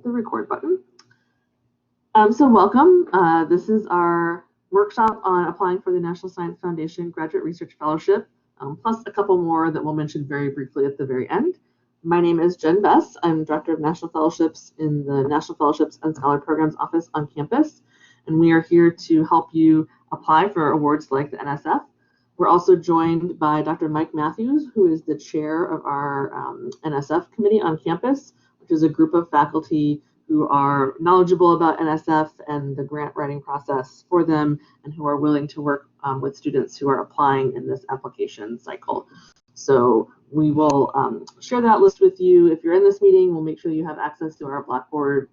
the record button. So welcome. This is our workshop on applying for the National Science Foundation Graduate Research Fellowship, plus a couple more that we'll mention very briefly at the very end. My name is Jen Bess. I'm Director of National Fellowships in the National Fellowships and Scholar Programs Office on campus, and we are here to help you apply for awards like the NSF. We're also joined by Dr. Mike Matthews, who is the chair of our NSF committee on campus, which is a group of faculty who are knowledgeable about NSF and the grant writing process for them, and who are willing to work with students who are applying in this application cycle. So we will share that list with you. If you're in this meeting, we'll make sure you have access to our Blackboard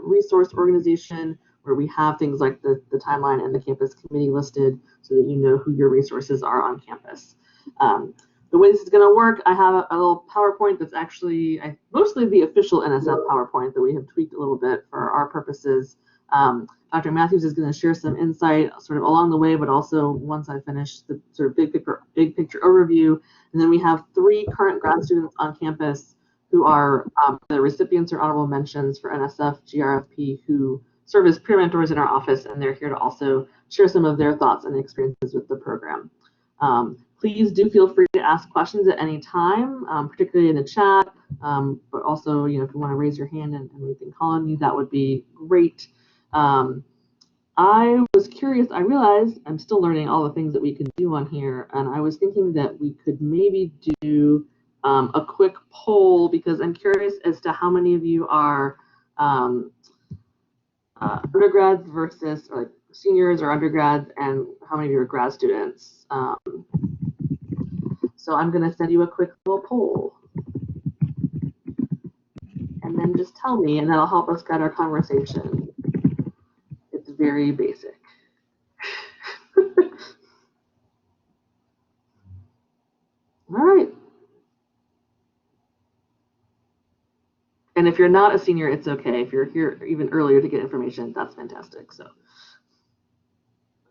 resource organization, where we have things like the timeline and the campus committee listed so that you know who your resources are on campus. The way this is going to work, I have a little PowerPoint that's actually mostly the official NSF PowerPoint that we have tweaked a little bit for our purposes. Dr. Matthews is going to share some insight sort of along the way, but also once I finish the sort of big picture overview. And then we have 3 current grad students on campus who are the recipients or honorable mentions for NSF GRFP, who serve as peer mentors in our office, and they're here to also share some of their thoughts and experiences with the program. Please do feel free to ask questions at any time, particularly in the chat, but also, if you want to raise your hand and we can call on you, that would be great. I was curious, I realized I'm still learning all the things that we can do on here, and I was thinking that we could maybe do a quick poll, because I'm curious as to how many of you are undergrads versus like seniors or undergrads, and how many of you are grad students. So I'm going to send you a quick little poll, and then just tell me, and that'll help us guide our conversation. It's very basic. All right. And if you're not a senior, it's okay. If you're here even earlier to get information, that's fantastic. So,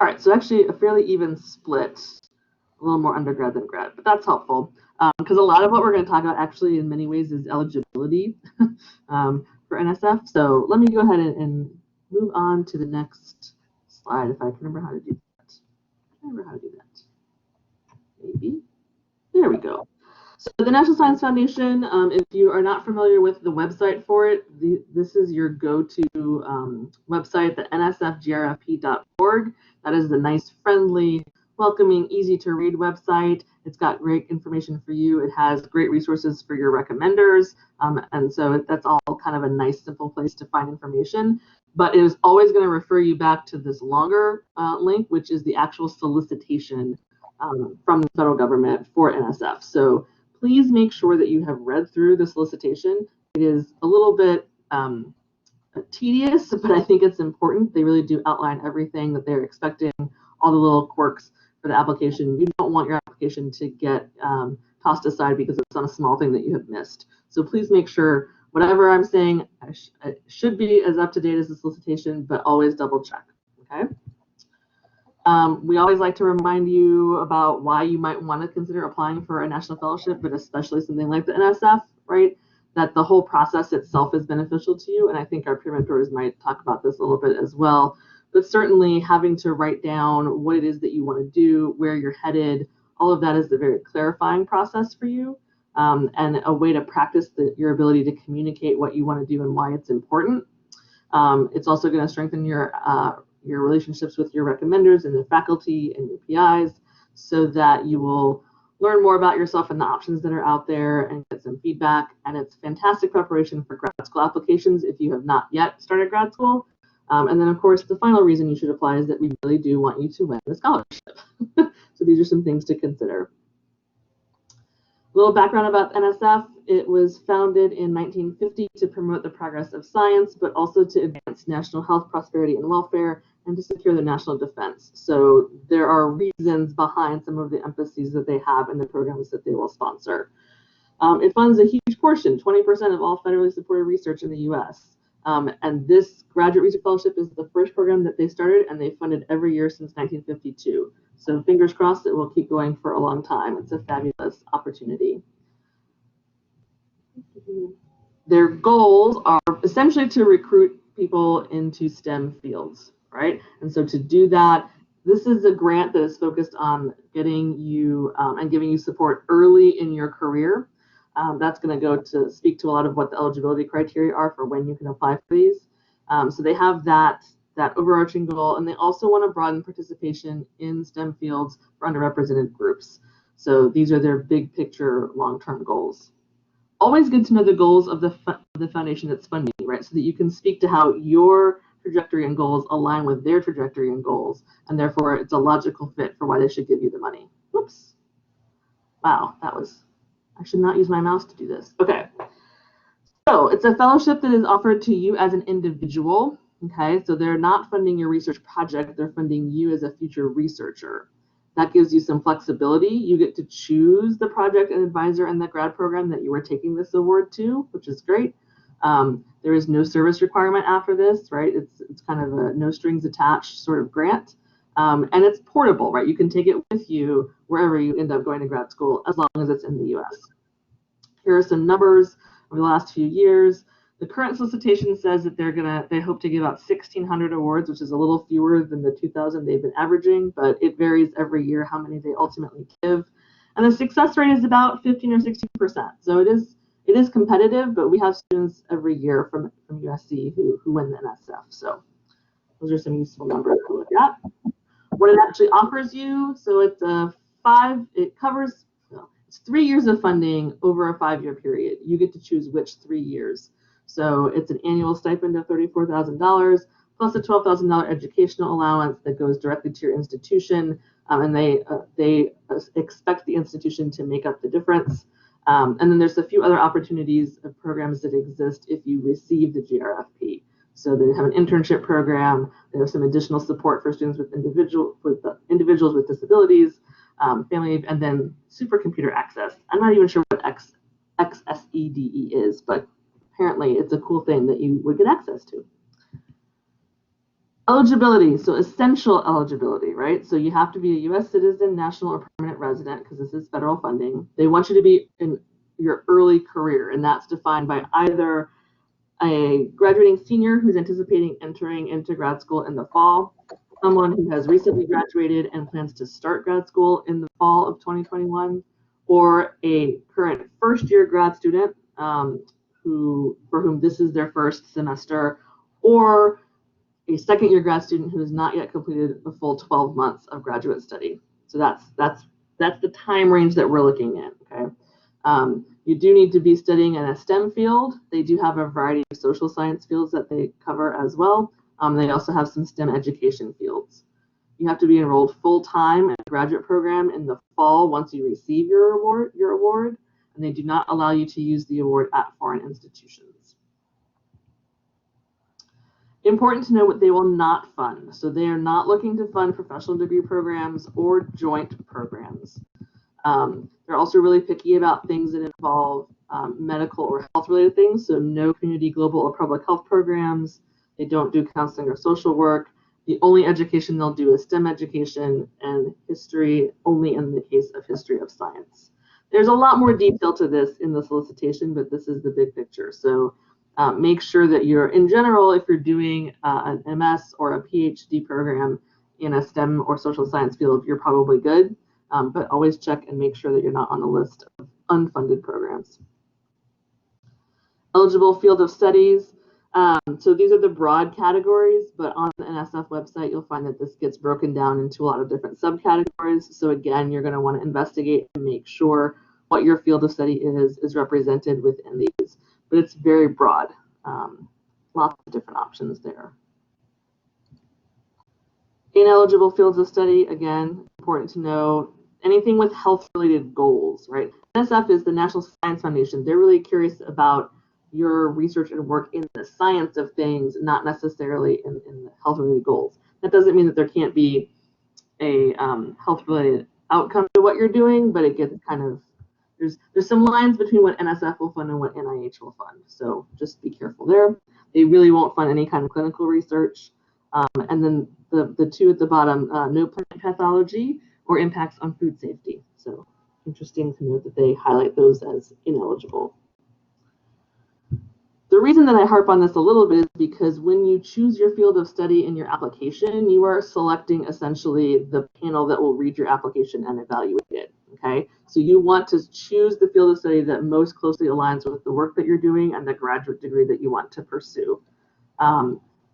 all right, so actually a fairly even split, a little more undergrad than grad, but that's helpful, because a lot of what we're going to talk about actually in many ways is eligibility for NSF. So let me go ahead and move on to the next slide, if I can remember how to do that. Maybe. There we go. So the National Science Foundation, if you are not familiar with the website for it, this is your go-to website, the nsfgrfp.org. That is the nice, friendly, welcoming, easy-to-read website. It's got great information for you. It has great resources for your recommenders, and so that's all kind of a nice, simple place to find information. But it is always going to refer you back to this longer link, which is the actual solicitation from the federal government for NSF. So please make sure that you have read through the solicitation. It is a little bit tedious, but I think it's important. They really do outline everything that they're expecting, all the little quirks for the application. You don't want your application to get tossed aside because it's on a small thing that you have missed. So please make sure whatever I'm saying should be as up to date as the solicitation, but always double check, okay? We always like to remind you about why you might want to consider applying for a national fellowship, but especially something like the NSF, right? That the whole process itself is beneficial to you, and I think our peer mentors might talk about this a little bit as well. But certainly having to write down what it is that you want to do, where you're headed, all of that is a very clarifying process for you, and a way to practice your ability to communicate what you want to do and why it's important. It's also going to strengthen your relationships with your recommenders and the faculty and your PIs, so that you will learn more about yourself and the options that are out there and get some feedback. And it's fantastic preparation for grad school applications if you have not yet started grad school. And then, of course, the final reason you should apply is that we really do want you to win the scholarship. So these are some things to consider. A little background about NSF. It was founded in 1950 to promote the progress of science, but also to advance national health, prosperity, and welfare, and to secure the national defense. So there are reasons behind some of the emphases that they have in the programs that they will sponsor. It funds a huge portion, 20% of all federally supported research in the US. And this graduate research fellowship is the first program that they started, and they funded every year since 1952. So fingers crossed it will keep going for a long time. It's a fabulous opportunity. Their goals are essentially to recruit people into STEM fields, right? And so to do that, this is a grant that is focused on getting you and giving you support early in your career. That's going to go to speak to a lot of what the eligibility criteria are for when you can apply for these. So they have that overarching goal, and they also want to broaden participation in STEM fields for underrepresented groups. So these are their big picture long-term goals. Always good to know the goals of the foundation that's funding you, right? So that you can speak to how your trajectory and goals align with their trajectory and goals, and therefore it's a logical fit for why they should give you the money. Whoops. Wow, I should not use my mouse to do this. Okay. So it's a fellowship that is offered to you as an individual. Okay, so they're not funding your research project, they're funding you as a future researcher. That gives you some flexibility. You get to choose the project and advisor and the grad program that you are taking this award to, which is great. There is no service requirement after this, right? It's kind of a no strings attached sort of grant. And it's portable, right? You can take it with you wherever you end up going to grad school, as long as it's in the US. Here are some numbers over the last few years. The current solicitation says that they hope to give out 1,600 awards, which is a little fewer than the 2,000 they've been averaging, but it varies every year how many they ultimately give. And the success rate is about 15 or 16%. So it is competitive, but we have students every year from USC who win the NSF. So those are some useful numbers to look at. What it actually offers you, so it's it's 3 years of funding over a 5-year period. You get to choose which 3 years. So it's an annual stipend of $34,000 plus a $12,000 educational allowance that goes directly to your institution, and they expect the institution to make up the difference. And then there's a few other opportunities of programs that exist if you receive the GRFP. So they have an internship program. They have some additional support for students with individuals with disabilities, family, and then supercomputer access. I'm not even sure what XSEDE is, but apparently it's a cool thing that you would get access to. Eligibility, so essential eligibility, right? So you have to be a US citizen, national, or permanent resident, because this is federal funding. They want you to be in your early career, and that's defined by either a graduating senior who's anticipating entering into grad school in the fall, someone who has recently graduated and plans to start grad school in the fall of 2021, or a current first-year grad student for whom this is their first semester, or a second-year grad student who has not yet completed a full 12 months of graduate study. So that's the time range that we're looking at. Okay. You do need to be studying in a STEM field. They do have a variety of social science fields that they cover as well. They also have some STEM education fields. You have to be enrolled full-time in a graduate program in the fall once you receive your award, and they do not allow you to use the award at foreign institutions. Important to know what they will not fund. So they are not looking to fund professional degree programs or joint programs. They're also really picky about things that involve medical or health-related things, so no community, global, or public health programs. They don't do counseling or social work. The only education they'll do is STEM education and history, only in the case of history of science. There's a lot more detail to this in the solicitation, but this is the big picture. So make sure that you're, in general, if you're doing an MS or a PhD program in a STEM or social science field, you're probably good. But always check and make sure that you're not on the list of unfunded programs. Eligible field of studies. So these are the broad categories, but on the NSF website, you'll find that this gets broken down into a lot of different subcategories. So again, you're going to want to investigate and make sure what your field of study is represented within these. But it's very broad. Lots of different options there. Ineligible fields of study, again, important to know. Anything with health-related goals, right? NSF is the National Science Foundation. They're really curious about your research and work in the science of things, not necessarily in the health-related goals. That doesn't mean that there can't be a health-related outcome to what you're doing, but it gets kind of, there's some lines between what NSF will fund and what NIH will fund. So just be careful there. They really won't fund any kind of clinical research. And then the two at the bottom, no plant pathology or impacts on food safety. So interesting to note that they highlight those as ineligible. The reason that I harp on this a little bit is because when you choose your field of study in your application, you are selecting essentially the panel that will read your application and evaluate it, okay? So you want to choose the field of study that most closely aligns with the work that you're doing and the graduate degree that you want to pursue.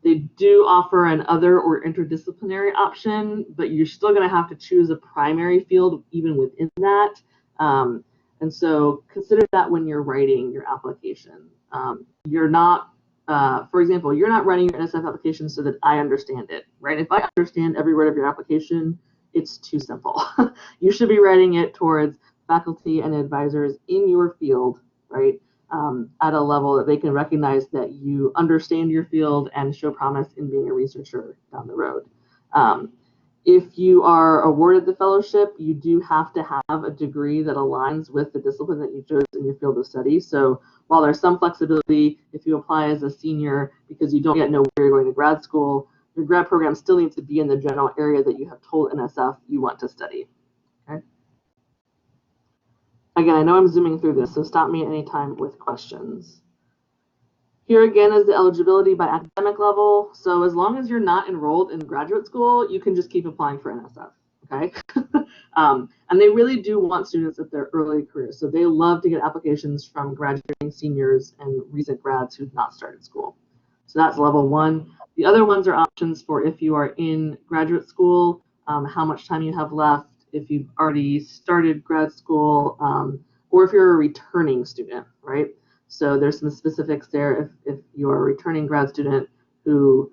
They do offer an other or interdisciplinary option, but you're still going to have to choose a primary field even within that. And so consider that when you're writing your application. You're not, for example, you're not writing your NSF application so that I understand it, right? If I understand every word of your application, it's too simple. You should be writing it towards faculty and advisors in your field, right? At a level that they can recognize that you understand your field and show promise in being a researcher down the road. If you are awarded the fellowship, you do have to have a degree that aligns with the discipline that you chose in your field of study. So while there's some flexibility, if you apply as a senior because you don't yet know where you're going to grad school, your grad program still needs to be in the general area that you have told NSF you want to study. Okay. Again, I know I'm zooming through this, so stop me anytime with questions. Here again is the eligibility by academic level. So as long as you're not enrolled in graduate school, you can just keep applying for NSF, okay? And they really do want students at their early career. So they love to get applications from graduating seniors and recent grads who've not started school. So that's level 1. The other ones are options for if you are in graduate school, how much time you have left, if you've already started grad school, or if you're a returning student, right? So there's some specifics there if you're a returning grad student who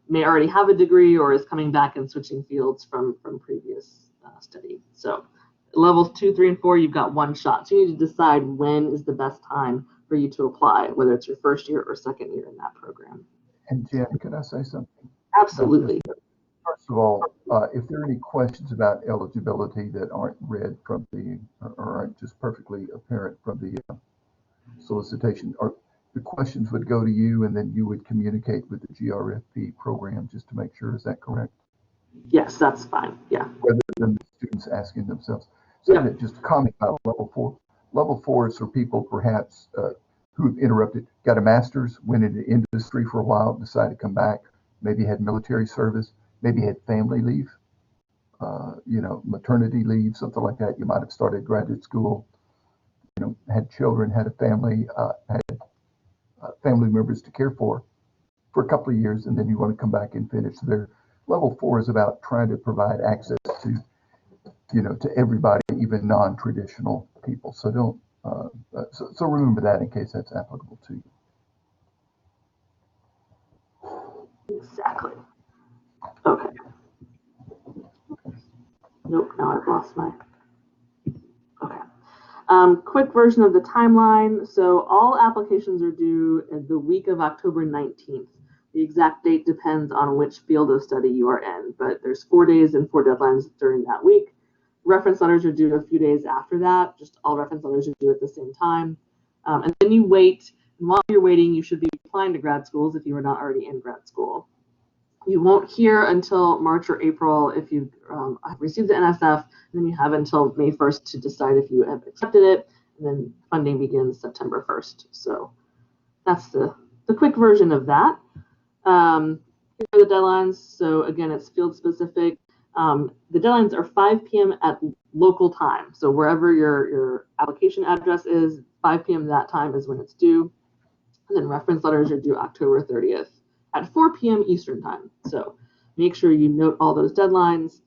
may already have a degree or is coming back and switching fields from previous study. So levels 2, 3, and 4, you've got one shot. So you need to decide when is the best time for you to apply, whether it's your first year or second year in that program. And Jen, could I say something? Absolutely. First of all, if there are any questions about eligibility that aren't read from the, or aren't just perfectly apparent from the solicitation, or the questions would go to you and then you would communicate with the GRFP program just to make sure. Is that correct? Yes, that's fine. Yeah. Rather than the students asking themselves. So yeah. Just a comment about level 4. Level 4 is for people perhaps who've interrupted, got a master's, went into industry for a while, decided to come back, maybe had military service, maybe had family leave, maternity leave, something like that. You might have started graduate school, had children, had a family, had family members to care for a couple of years, and then you want to come back and finish. So their level 4 is about trying to provide access to, to everybody, even non-traditional people. So don't, so remember that in case that's applicable to you. Exactly. Okay. Nope, now I've lost my, okay. Quick version of the timeline. So all applications are due the week of October 19th. The exact date depends on which field of study you are in, but there's 4 days and 4 deadlines during that week. Reference letters are due a few days after that. Just all reference letters are due at the same time. And then you wait, and while you're waiting, you should be applying to grad schools if you are not already in grad school. You won't hear until March or April if you received the NSF, and then you have until May 1st to decide if you have accepted it, and then funding begins September 1st. So that's the quick version of that. Here are the deadlines. So again, it's field specific. The deadlines are 5 p.m. at local time. So wherever your application address is, 5 p.m. that time is when it's due. And then reference letters are due October 30th. At 4 p.m. Eastern time. So make sure you note all those deadlines.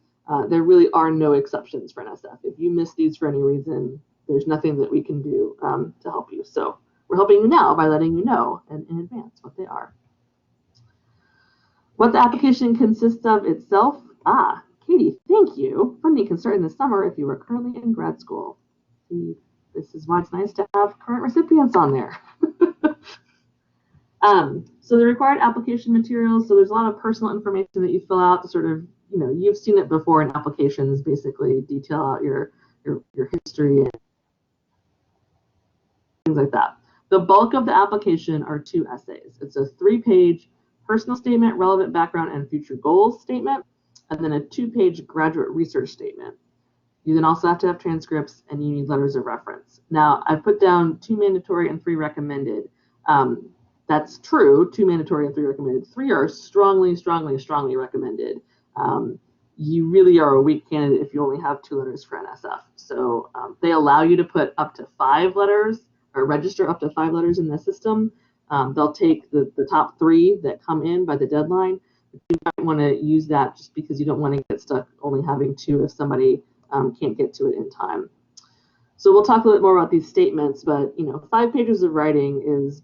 There really are no exceptions for NSF. If you miss these for any reason, there's nothing that we can do to help you. So we're helping you now by letting you know in advance what they are. What the application consists of itself. Katie, thank you. Funding can start in the summer if you are currently in grad school. See, this is why it's nice to have current recipients on there. So the required application materials, so there's a lot of personal information that you fill out to sort of, you've seen it before in applications, basically detail out your history and things like that. The bulk of the application are 2 essays. It's a 3-page personal statement, relevant background, and future goals statement, and then a 2-page graduate research statement. You then also have to have transcripts, and you need letters of reference. Now, I've put down 2 mandatory and 3 recommended. That's true, 2 mandatory and 3 recommended. 3 are strongly, strongly, strongly recommended. You really are a weak candidate if you only have 2 letters for NSF. So they allow you to put up to 5 letters or register up to 5 letters in the system. They'll take the top 3 that come in by the deadline. You might want to use that just because you don't want to get stuck only having 2 if somebody can't get to it in time. So we'll talk a little bit more about these statements, but 5 pages of writing is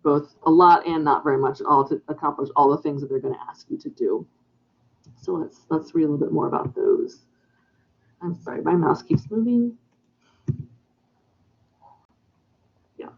both a lot and not very much at all to accomplish all the things that they're going to ask you to do. So let's read a little bit more about those. I'm sorry, my mouse keeps moving. Yeah.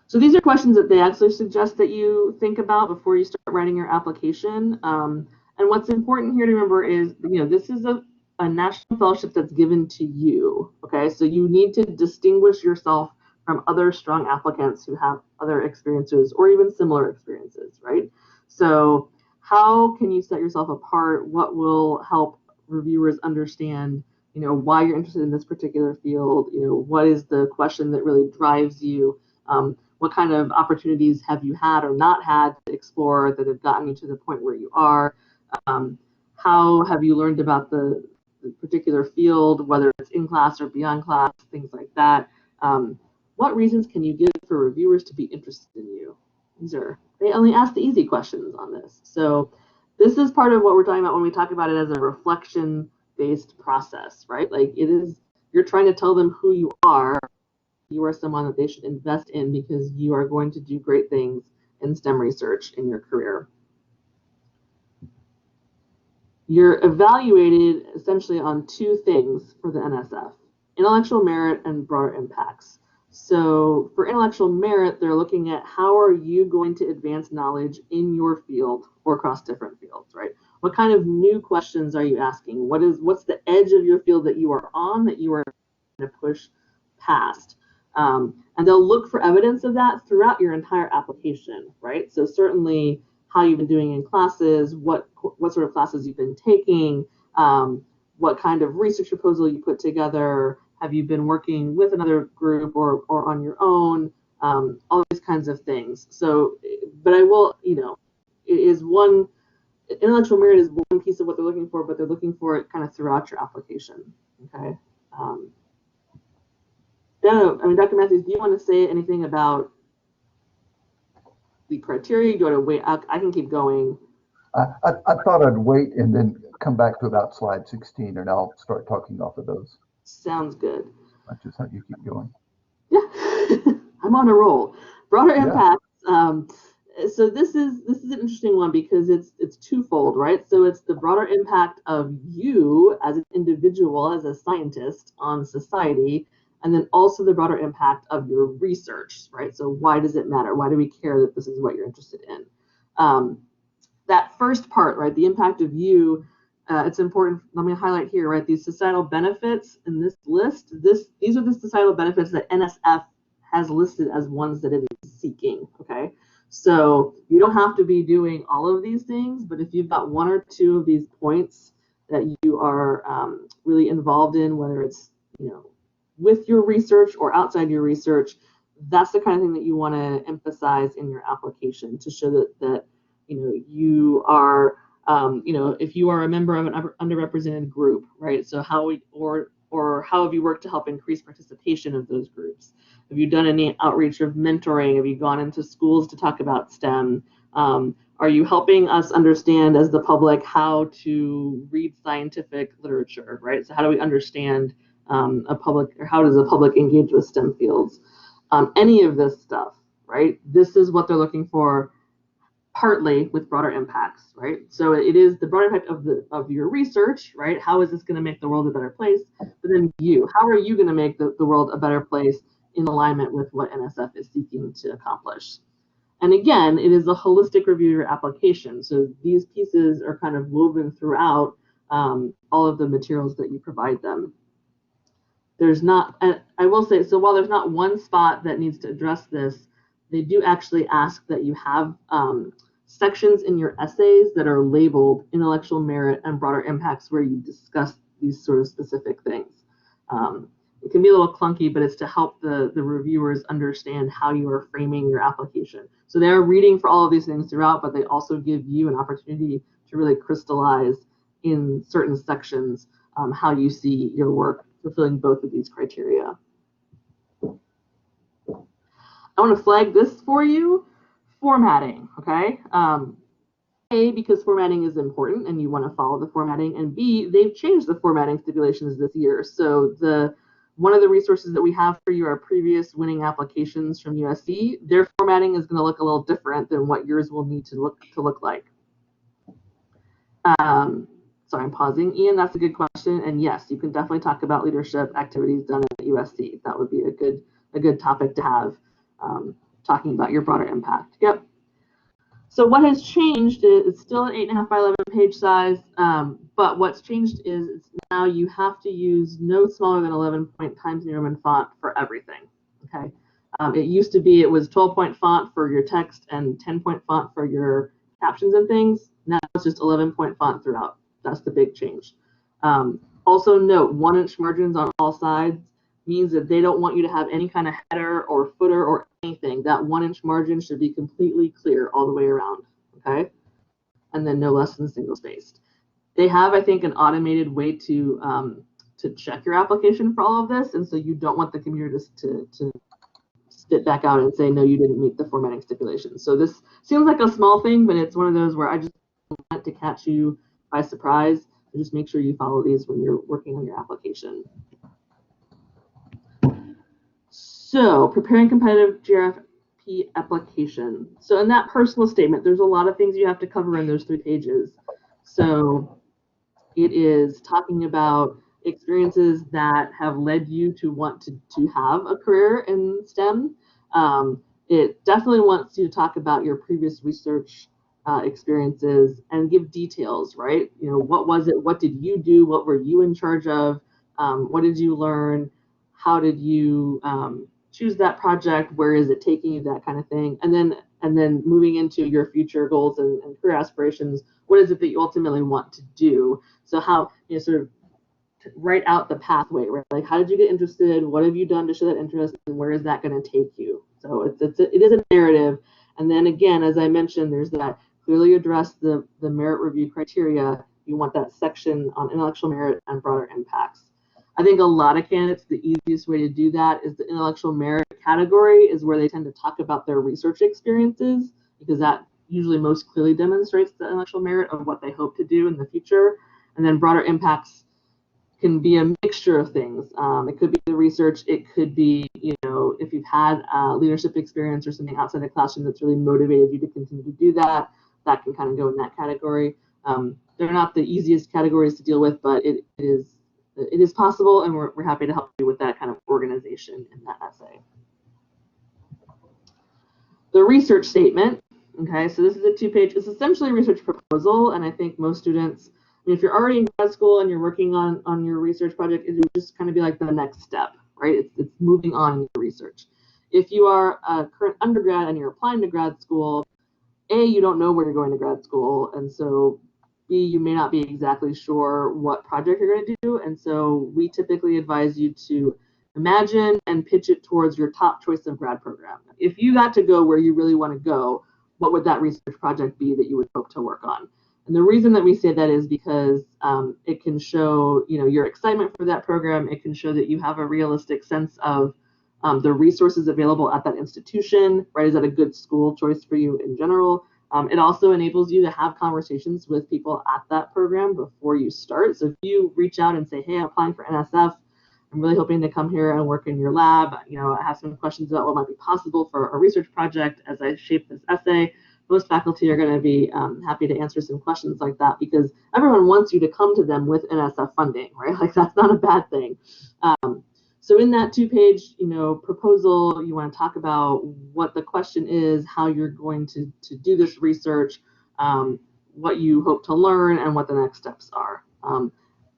So these are questions that they actually suggest that you think about before you start writing your application. And what's important here to remember is, this is a national fellowship that's given to you. Okay, so you need to distinguish yourself from other strong applicants who have other experiences or even similar experiences, right? So how can you set yourself apart? What will help reviewers understand, why you're interested in this particular field? What is the question that really drives you? What kind of opportunities have you had or not had to explore that have gotten you to the point where you are? How have you learned about the particular field, whether it's in class or beyond class, things like that? What reasons can you give for reviewers to be interested in you? They only ask the easy questions on this. So this is part of what we're talking about when we talk about it as a reflection-based process, right? Like you're trying to tell them who you are. You are someone that they should invest in because you are going to do great things in STEM research in your career. You're evaluated essentially on 2 things for the NSF: intellectual merit and broader impacts. So for intellectual merit, they're looking at how are you going to advance knowledge in your field or across different fields, right? What kind of new questions are you asking? What's the edge of your field that you are on that you are going to push past? And they'll look for evidence of that throughout your entire application, right? So certainly how you've been doing in classes, what sort of classes you've been taking, what kind of research proposal you put together, have you been working with another group or on your own, all these kinds of things. So, but I will, intellectual merit is one piece of what they're looking for, but they're looking for it kind of throughout your application, okay? Dr. Matthews, do you want to say anything about the criteria? You go to wait. I can keep going. I thought I'd wait and then come back to about slide 16, and I'll start talking off of those. Sounds good. That's just how you keep going. Yeah, I'm on a roll. Broader impacts. So this is an interesting one because it's twofold, right? So it's the broader impact of you as an individual, as a scientist on society, and then also the broader impact of your research, right? So why does it matter? Why do we care that this is what you're interested in? That first part, right, the impact of you, it's important. Let me highlight here, right, these societal benefits in this list. These are the societal benefits that NSF has listed as ones that it is seeking, okay? So you don't have to be doing all of these things, but if you've got 1 or 2 of these points that you are really involved in, whether it's, with your research or outside your research, that's the kind of thing that you want to emphasize in your application to show that you are, if you are a member of an underrepresented group, right? So how have you worked to help increase participation of those groups? Have you done any outreach of mentoring? Have you gone into schools to talk about STEM? Are you helping us understand as the public how to read scientific literature, right? So how do we understand how does the public engage with STEM fields? Any of this stuff, right? This is what they're looking for, partly with broader impacts, right? So it is the broader impact of your research, right? How is this going to make the world a better place? But then how are you going to make the world a better place in alignment with what NSF is seeking to accomplish? And again, it is a holistic review of your application. So these pieces are kind of woven throughout all of the materials that you provide them. There's not, I will say, so while there's not one spot that needs to address this, they do actually ask that you have sections in your essays that are labeled intellectual merit and broader impacts where you discuss these sort of specific things. It can be a little clunky, but it's to help the reviewers understand how you are framing your application. So they're reading for all of these things throughout, but they also give you an opportunity to really crystallize in certain sections how you see your work fulfilling both of these criteria. I want to flag this for you, formatting, okay? A, because formatting is important and you want to follow the formatting, and B, they've changed the formatting stipulations this year. So one of the resources that we have for you are previous winning applications from USC. Their formatting is going to look a little different than what yours will need to look like. Sorry, I'm pausing. Ian, that's a good question. And yes, you can definitely talk about leadership activities done at USC. That would be a good topic to have, talking about your broader impact. Yep. So what has changed is it's still an 8.5 by 11 page size, but what's changed is now you have to use no smaller than 11-point Times New Roman font for everything. Okay. It used to be it was 12-point font for your text and 10-point font for your captions and things. Now it's just 11-point font throughout. That's the big change. Also note 1-inch margins on all sides means that they don't want you to have any kind of header or footer or anything. That 1-inch margin should be completely clear all the way around, okay? And then no less than single spaced. They have, I think, an automated way to check your application for all of this, and so you don't want the computer to spit back out and say, no, you didn't meet the formatting stipulations. So this seems like a small thing, but it's one of those where I just want to catch you by surprise. So just make sure you follow these when you're working on your application. So preparing competitive GRFP application. So in that personal statement, there's a lot of things you have to cover in those 3 pages. So it is talking about experiences that have led you to want to have a career in STEM. It definitely wants you to talk about your previous research experiences and give details, right? You know, what was it? What did you do? What were you in charge of? What did you learn? How did you choose that project? Where is it taking you? That kind of thing. And then moving into your future goals and career aspirations. What is it that you ultimately want to do? So how, you know, sort of write out the pathway, right? Like, how did you get interested? What have you done to show that interest? And where is that going to take you? So it is a narrative. And then again, as I mentioned, there's that clearly address the merit review criteria. You want that section on intellectual merit and broader impacts. I think a lot of candidates, the easiest way to do that is the intellectual merit category is where they tend to talk about their research experiences, because that usually most clearly demonstrates the intellectual merit of what they hope to do in the future. And then broader impacts can be a mixture of things. It could be the research. It could be, you know, if you've had leadership experience or something outside the classroom that's really motivated you to continue to do that, that can kind of go in that category. They're not the easiest categories to deal with, but it is possible, and we're happy to help you with that kind of organization in that essay. The research statement, okay, so this is a 2-page, it's essentially a research proposal, and I think most students, I mean, if you're already in grad school and you're working on your research project, it would just kind of be like the next step, right? It's moving on in your research. If you are a current undergrad and you're applying to grad school, A, you don't know where you're going to grad school, and so B, you may not be exactly sure what project you're going to do, and so we typically advise you to imagine and pitch it towards your top choice of grad program. If you got to go where you really want to go, what would that research project be that you would hope to work on? And the reason that we say that is because it can show, you know, your excitement for that program. It can show that you have a realistic sense of the resources available at that institution, right? Is that a good school choice for you in general? It also enables you to have conversations with people at that program before you start. So if you reach out and say, hey, I'm applying for NSF, I'm really hoping to come here and work in your lab. You know, I have some questions about what might be possible for a research project as I shape this essay. Most faculty are going to be happy to answer some questions like that, because everyone wants you to come to them with NSF funding, right? Like, that's not a bad thing. So in that 2-page, you know, proposal, you want to talk about what the question is, how you're going to do this research, what you hope to learn, and what the next steps are.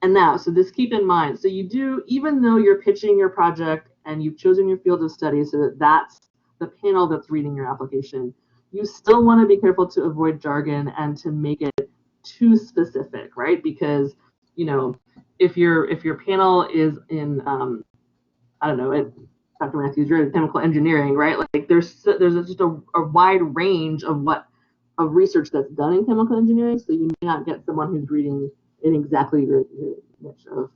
And now, so this keep in mind, so you do, even though you're pitching your project and you've chosen your field of study so that that's the panel that's reading your application, you still want to be careful to avoid jargon and to make it too specific, right? Because, you know, if your panel is in I don't know, Dr. Matthews, you're in chemical engineering, right? Like there's just a wide range of research that's done in chemical engineering. So you may not get someone who's reading in exactly your niche of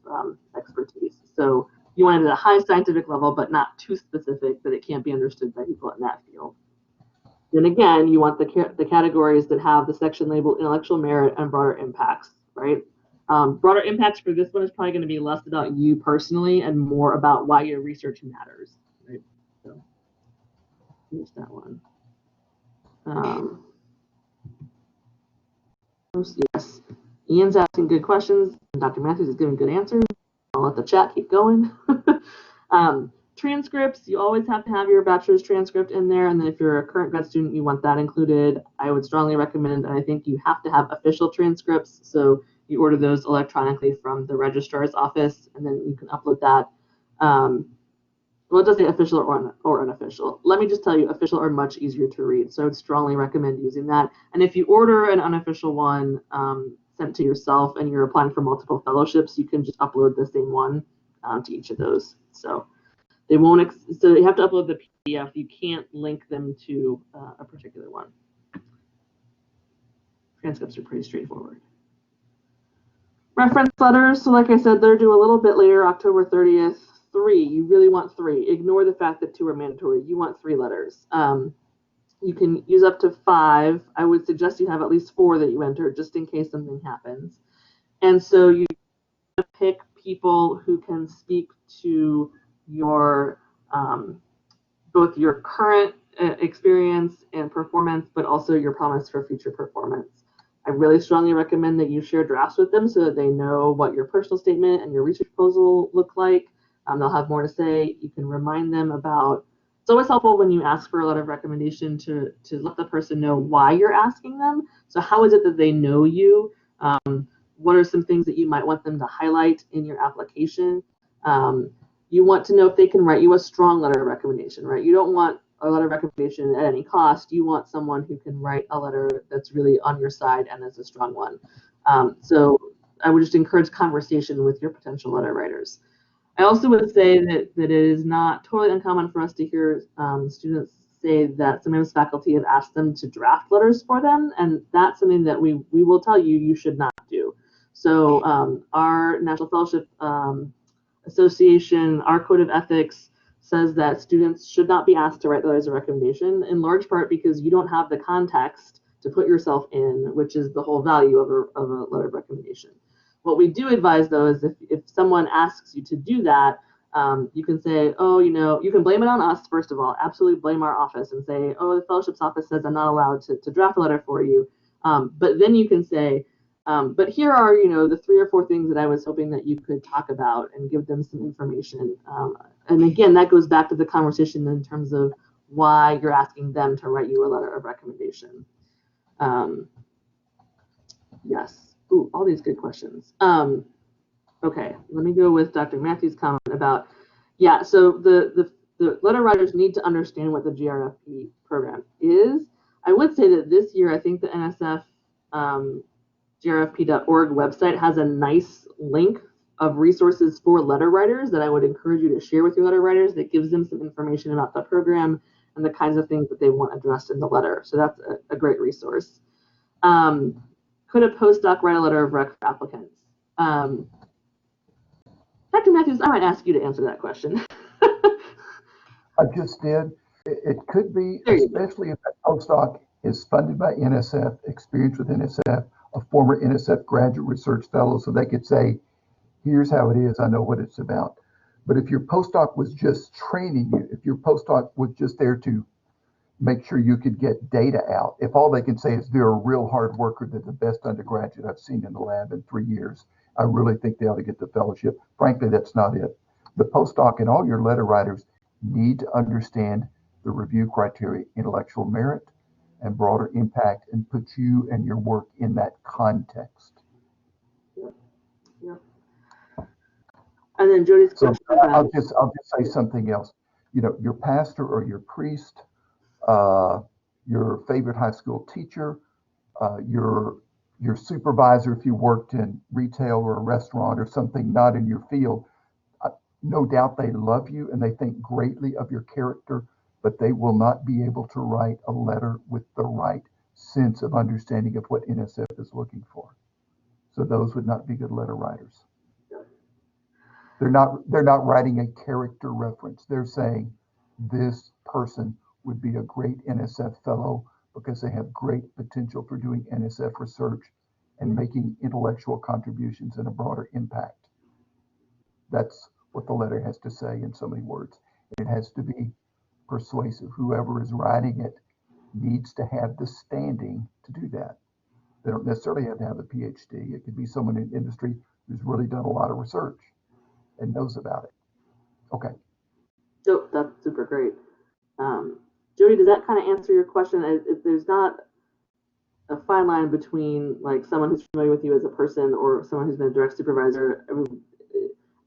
expertise. So you want it at a high scientific level, but not too specific that it can't be understood by people in that field. Then again, you want the categories that have the section labeled intellectual merit and broader impacts, right? Broader impacts for this one is probably going to be less about you personally and more about why your research matters, right? So here's that one. Yes, Ian's asking good questions, and Dr. Matthews is giving good answers. I'll let the chat keep going. Transcripts, you always have to have your bachelor's transcript in there, and then if you're a current grad student, you want that included. I would strongly recommend, and I think you have to have official transcripts, so you order those electronically from the registrar's office, and then you can upload that. Well, it does say official or unofficial. Let me just tell you, official are much easier to read, so I would strongly recommend using that. And if you order an unofficial one sent to yourself and you're applying for multiple fellowships, you can just upload the same one to each of those. So they won't. So you have to upload the PDF. You can't link them to a particular one. Transcripts are pretty straightforward. Reference letters. So like I said, they're due a little bit later, October 30th. 3, you really want 3. Ignore the fact that 2 are mandatory. You want 3 letters. You can use up to 5. I would suggest you have at least 4 that you enter just in case something happens. And so you pick people who can speak to your both your current experience and performance, but also your promise for future performance. I really strongly recommend that you share drafts with them so that they know what your personal statement and your research proposal look like. They'll have more to say. You can remind them about, it's always helpful when you ask for a letter of recommendation to let the person know why you're asking them. So how is it that they know you? What are some things that you might want them to highlight in your application? You want to know if they can write you a strong letter of recommendation, right? You don't want a letter of recommendation at any cost. You want someone who can write a letter that's really on your side and is a strong one. So I would just encourage conversation with your potential letter writers. I also would say that it is not totally uncommon for us to hear students say that sometimes faculty have asked them to draft letters for them, and that's something that we will tell you you should not do. So our National Fellowship Association, our Code of Ethics says that students should not be asked to write letters of recommendation, in large part because you don't have the context to put yourself in, which is the whole value of a letter of recommendation. What we do advise, though, is if someone asks you to do that, you can say, oh, you can blame it on us, first of all. Absolutely blame our office and say, oh, the fellowship's office says I'm not allowed to draft a letter for you. But then you can say, but here are, the 3 or 4 things that I was hoping that you could talk about and give them some information. And again, that goes back to the conversation in terms of why you're asking them to write you a letter of recommendation. Yes. Ooh, all these good questions. Okay, let me go with Dr. Matthews' comment about, so the letter writers need to understand what the GRFP program is. I would say that this year, I think the NSF grfp.org website has a nice link of resources for letter writers that I would encourage you to share with your letter writers that gives them some information about the program and the kinds of things that they want addressed in the letter. So that's a great resource. Could a postdoc write a letter of rec for applicants? Dr. Matthews, I might ask you to answer that question. I just did. It could be, especially if that postdoc is funded by NSF, experienced with NSF, a former NSF graduate research fellow, so they could say, here's how it is, I know what it's about. But if your postdoc was just training you, if your postdoc was just there to make sure you could get data out, if all they can say is they're a real hard worker, they're the best undergraduate I've seen in the lab in 3 years, I really think they ought to get the fellowship. Frankly, that's not it. The postdoc and all your letter writers need to understand the review criteria, intellectual merit and broader impact, and put you and your work in that context. Yeah. And then Jody's question. So I'll just say something else. Your pastor or your priest, your favorite high school teacher, your supervisor if you worked in retail or a restaurant or something not in your field. no doubt they love you and they think greatly of your character, but they will not be able to write a letter with the right sense of understanding of what NSF is looking for. So those would not be good letter writers. They're not writing a character reference. They're saying this person would be a great NSF fellow because they have great potential for doing NSF research and making intellectual contributions and a broader impact. That's what the letter has to say in so many words. It has to be persuasive. Whoever is writing it needs to have the standing to do that. They don't necessarily have to have a PhD. It could be someone in industry who's really done a lot of research and knows about it. Okay. Oh, that's super great. Jody, does that kind of answer your question? If there's not a fine line between like someone who's familiar with you as a person or someone who's been a direct supervisor. I mean,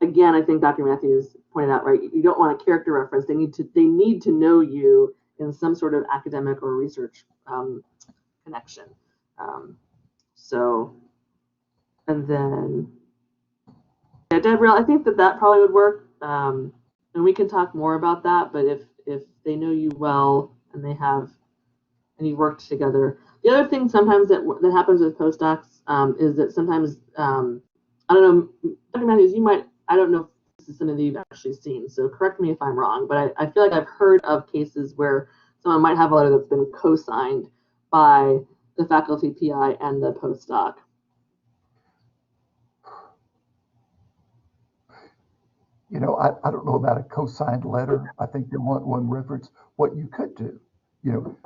again, I think Dr. Matthews pointed out, right? You don't want a character reference. They need to know you in some sort of academic or research connection. So, and then, yeah, Deborah, I think that probably would work. And we can talk more about that. But if they know you well and and you worked together. The other thing sometimes that happens with postdocs is that sometimes I don't know, Dr. Matthews, I don't know if this is something that you've actually seen, so correct me if I'm wrong, but I feel like I've heard of cases where someone might have a letter that's been co-signed by the faculty PI and the postdoc. You know, I don't know about a co-signed letter. I think they want one reference. What you could do, you know,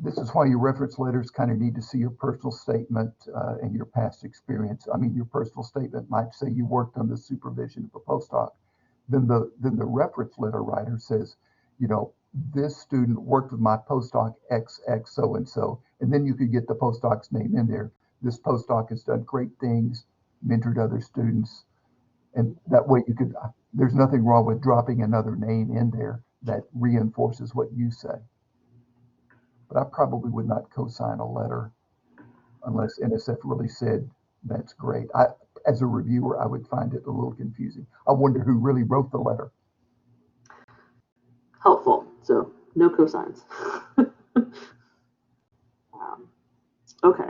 this is why your reference letters kind of need to see your personal statement and your past experience. I mean, your personal statement might say you worked on the supervision of a postdoc. Then the reference letter writer says, you know, this student worked with my postdoc XX so-and-so. And then you could get the postdoc's name in there. This postdoc has done great things, mentored other students. And that way there's nothing wrong with dropping another name in there that reinforces what you say. But I probably would not co-sign a letter unless NSF really said, that's great. As a reviewer, I would find it a little confusing. I wonder who really wrote the letter. Helpful, so no cosigns. Okay.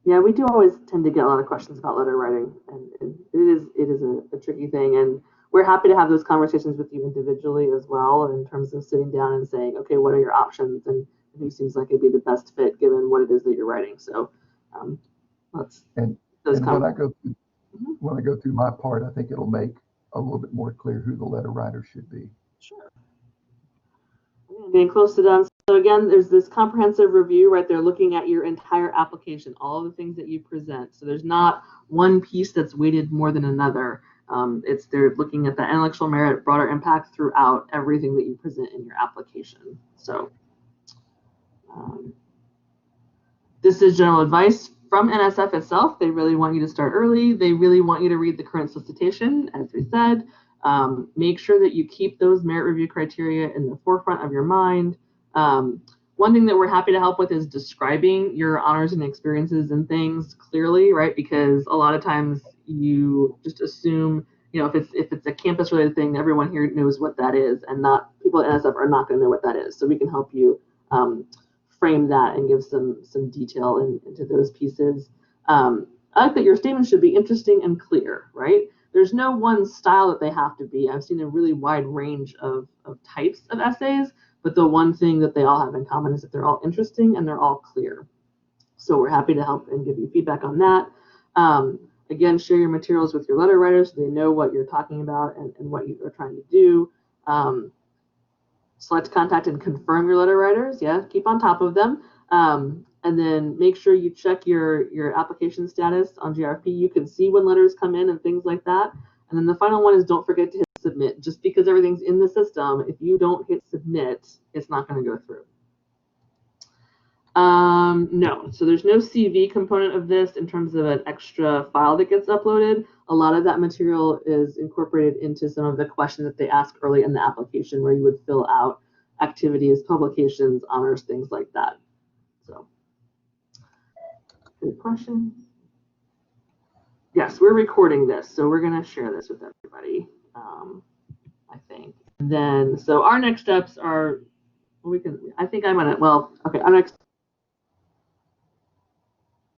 Yeah, we do always tend to get a lot of questions about letter writing, and it is a tricky thing, and we're happy to have those conversations with you individually as well in terms of sitting down and saying, okay, what are your options and who seems like it'd be the best fit given what it is that you're writing. So let's and when I go through my part, I think it'll make a little bit more clear who the letter writer should be. Sure. Getting close to done. So again, there's this comprehensive review, right? They're looking at your entire application, all of the things that you present. So there's not one piece that's weighted more than another. They're looking at the intellectual merit, broader impact throughout everything that you present in your application. So this is general advice from NSF itself. They really want you to start early. They really want you to read the current solicitation, as we said. Make sure that you keep those merit review criteria in the forefront of your mind. One thing that we're happy to help with is describing your honors and experiences and things clearly, right? Because a lot of times you just assume, you know, if it's a campus related thing, everyone here knows what that is, and not people at NSF are not going to know what that is. So we can help you frame that and give some detail into those pieces. I like that your statement should be interesting and clear, right? There's no one style that they have to be. I've seen a really wide range of types of essays, but the one thing that they all have in common is that they're all interesting and they're all clear. So we're happy to help and give you feedback on that. Again, share your materials with your letter writers so they know what you're talking about and what you are trying to do. Select, contact, and confirm your letter writers. Yeah, keep on top of them. And then make sure you check your application status on GRFP. You can see when letters come in and things like that. And then the final one is don't forget to hit submit. Just because everything's in the system, if you don't hit submit, it's not going to go through. No, so there's no CV component of this in terms of an extra file that gets uploaded. A lot of that material is incorporated into some of the questions that they ask early in the application where you would fill out activities, publications, honors, things like that. So, good question. Yes, we're recording this, so we're going to share this with everybody. I think. And then, so our next steps are, I think I'm gonna, well, okay, our next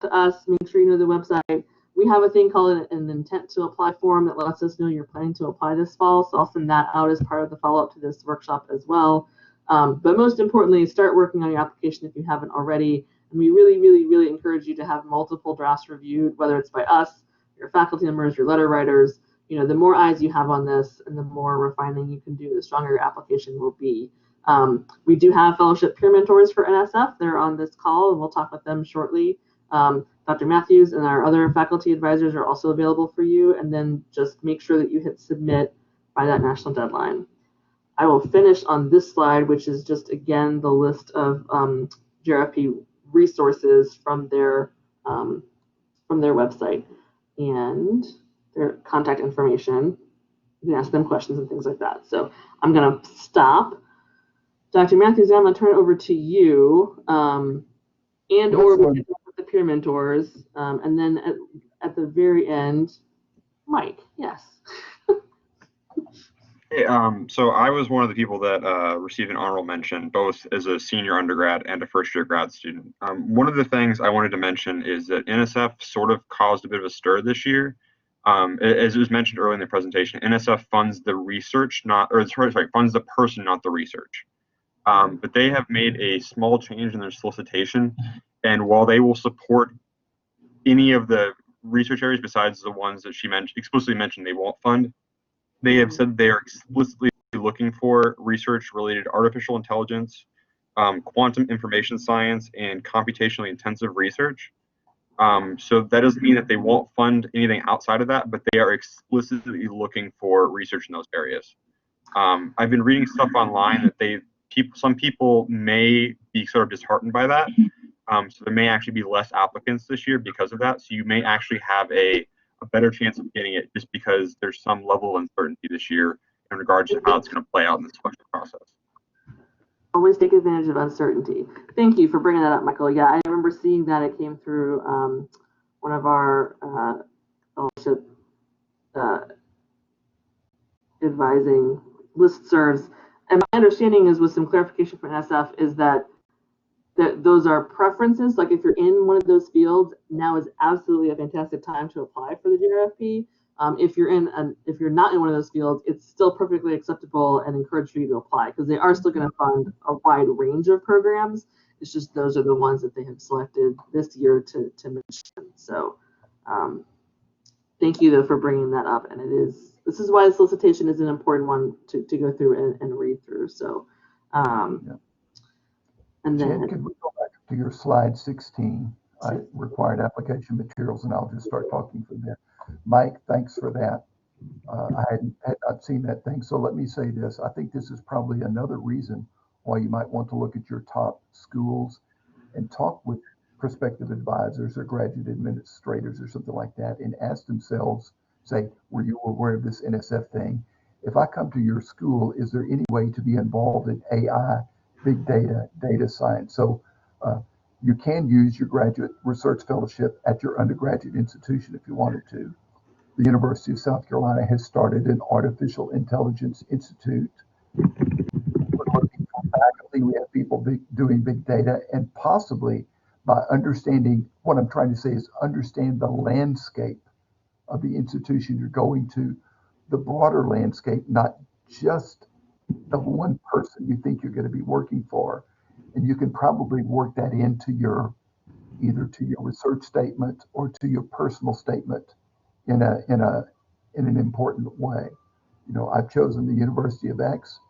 to us, make sure you know the website. We have a thing called an intent to apply form that lets us know you're planning to apply this fall. So I'll send that out as part of the follow-up to this workshop as well. But most importantly, start working on your application if you haven't already. And we really, really, really encourage you to have multiple drafts reviewed, whether it's by us, your faculty members, your letter writers. You know, the more eyes you have on this and the more refining you can do, the stronger your application will be. We do have fellowship peer mentors for NSF. They're on this call, and we'll talk with them shortly. Dr. Matthews and our other faculty advisors are also available for you. And then just make sure that you hit submit by that national deadline. I will finish on this slide, which is just, again, the list of GRFP resources from their website and their contact information. You can ask them questions and things like that. So I'm going to stop. Dr. Matthews, I'm going to turn it over to you. Or we can with the peer mentors. And then at the very end, Mike, yes. Hey, so I was one of the people that received an honorable mention, both as a senior undergrad and a first-year grad student. One of the things I wanted to mention is that NSF sort of caused a bit of a stir this year. As it was mentioned earlier in the presentation, NSF funds the research, funds the person, not the research. But they have made a small change in their solicitation, and while they will support any of the research areas besides the ones that she explicitly mentioned they won't fund, they have said they are explicitly looking for research related to artificial intelligence, quantum information science, and computationally intensive research. So that doesn't mean that they won't fund anything outside of that, but they are explicitly looking for research in those areas. I've been reading stuff online that some people may be sort of disheartened by that. So there may actually be less applicants this year because of that. So you may actually have a better chance of getting it just because there's some level of uncertainty this year in regards to how it's going to play out in the selection process. Always take advantage of uncertainty. Thank you for bringing that up, Michael. Yeah, I remember seeing that. It came through one of our fellowship advising listservs. And my understanding is, with some clarification from NSF, is that those are preferences. Like if you're in one of those fields, now is absolutely a fantastic time to apply for the GRFP. If you're not in one of those fields, it's still perfectly acceptable and encouraged for you to apply, because they are still going to fund a wide range of programs. It's just those are the ones that they have selected this year to mention. So thank you though for bringing that up. And this is why the solicitation is an important one to go through and read through. So and then Jen, could we go back to your slide 16, required application materials, and I'll just start talking from there. Mike, thanks for that. I had not seen that thing, so let me say this. I think this is probably another reason why you might want to look at your top schools and talk with prospective advisors or graduate administrators or something like that and ask themselves, say, were you aware of this NSF thing? If I come to your school, is there any way to be involved in AI, big data, data science? So you can use your graduate research fellowship at your undergraduate institution if you wanted to. The University of South Carolina has started an Artificial Intelligence Institute. We're looking for faculty. We have people doing big data, and possibly by understanding, what I'm trying to say is understand the landscape of the institution you're going to, the broader landscape, not just the one person you think you're going to be working for. And you can probably work that into either to your research statement or to your personal statement in an important way. You know, I've chosen the University of X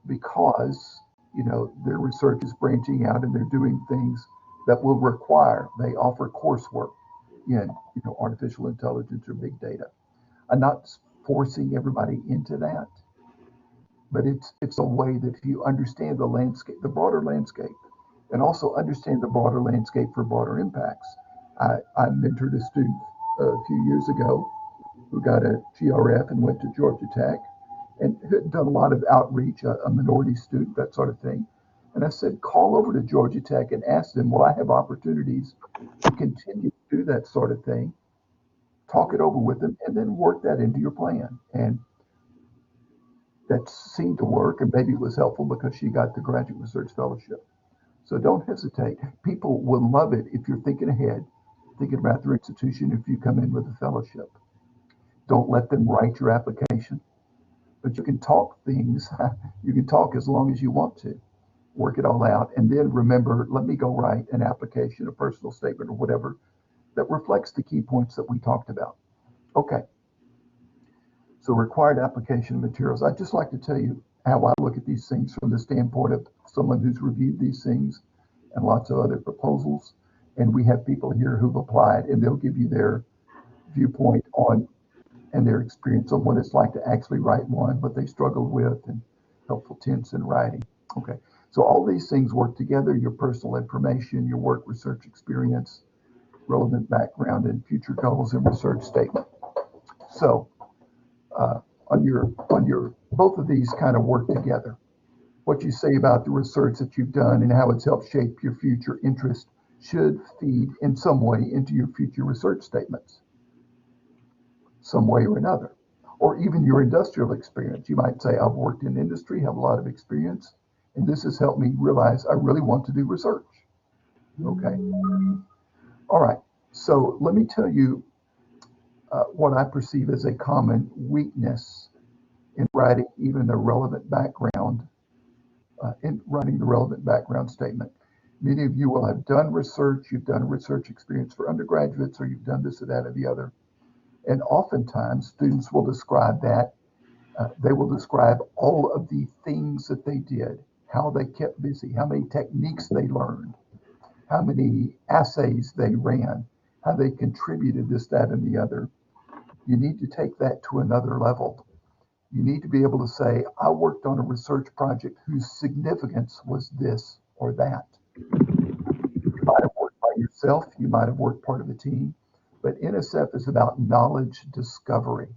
because, you know, their research is branching out and they're doing things that will require, they offer coursework in, you know, artificial intelligence or big data. I'm not forcing everybody into that, but it's a way that if you understand the landscape, the broader landscape, and also understand the broader landscape for broader impacts. I mentored a student a few years ago who got a GRF and went to Georgia Tech and had done a lot of outreach, a minority student, that sort of thing. And I said, call over to Georgia Tech and ask them, will I have opportunities to continue to do that sort of thing? Talk it over with them and then work that into your plan. And that seemed to work, and maybe it was helpful because she got the graduate research fellowship. So don't hesitate. People will love it if you're thinking ahead, thinking about their institution if you come in with a fellowship. Don't let them write your application, but you can talk things, you can talk as long as you want to, work it all out, and then remember, let me go write an application, a personal statement, or whatever that reflects the key points that we talked about. Okay. So required application materials. I'd just like to tell you how I look at these things from the standpoint of someone who's reviewed these things and lots of other proposals. And we have people here who've applied, and they'll give you their viewpoint on and their experience on what it's like to actually write one, what they struggled with, and helpful tints in writing. Okay, so all these things work together: your personal information, your work research experience, relevant background, and future goals and research statement. So on your both of these kind of work together. What you say about the research that you've done and how it's helped shape your future interest should feed in some way into your future research statements, some way or another. Or even your industrial experience. You might say, I've worked in industry, have a lot of experience, and this has helped me realize I really want to do research. Okay. All right. So let me tell you what I perceive as a common weakness in writing even the relevant background, statement. Many of you will have done research, you've done a research experience for undergraduates, or you've done this or that or the other. And oftentimes students will describe that. They will describe all of the things that they did, how they kept busy, how many techniques they learned, how many assays they ran, how they contributed this, that, and the other. You need to take that to another level. You need to be able to say, I worked on a research project whose significance was this or that. You might have worked by yourself, you might have worked part of a team, but NSF is about knowledge discovery.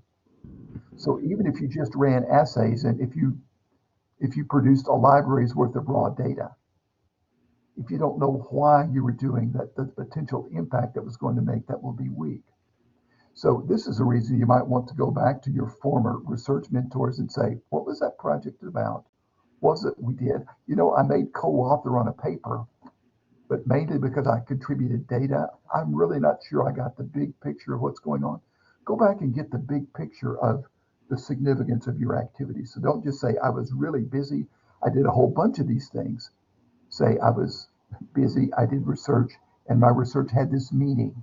So even if you just ran assays and if you produced a library's worth of raw data, if you don't know why you were doing that, the potential impact that was going to make, that will be weak. So this is a reason you might want to go back to your former research mentors and say, what was that project about? What was it we did? You know, I made co-author on a paper, but mainly because I contributed data. I'm really not sure I got the big picture of what's going on. Go back and get the big picture of the significance of your activity. So don't just say, I was really busy, I did a whole bunch of these things. Say, I was busy, I did research, and my research had this meaning.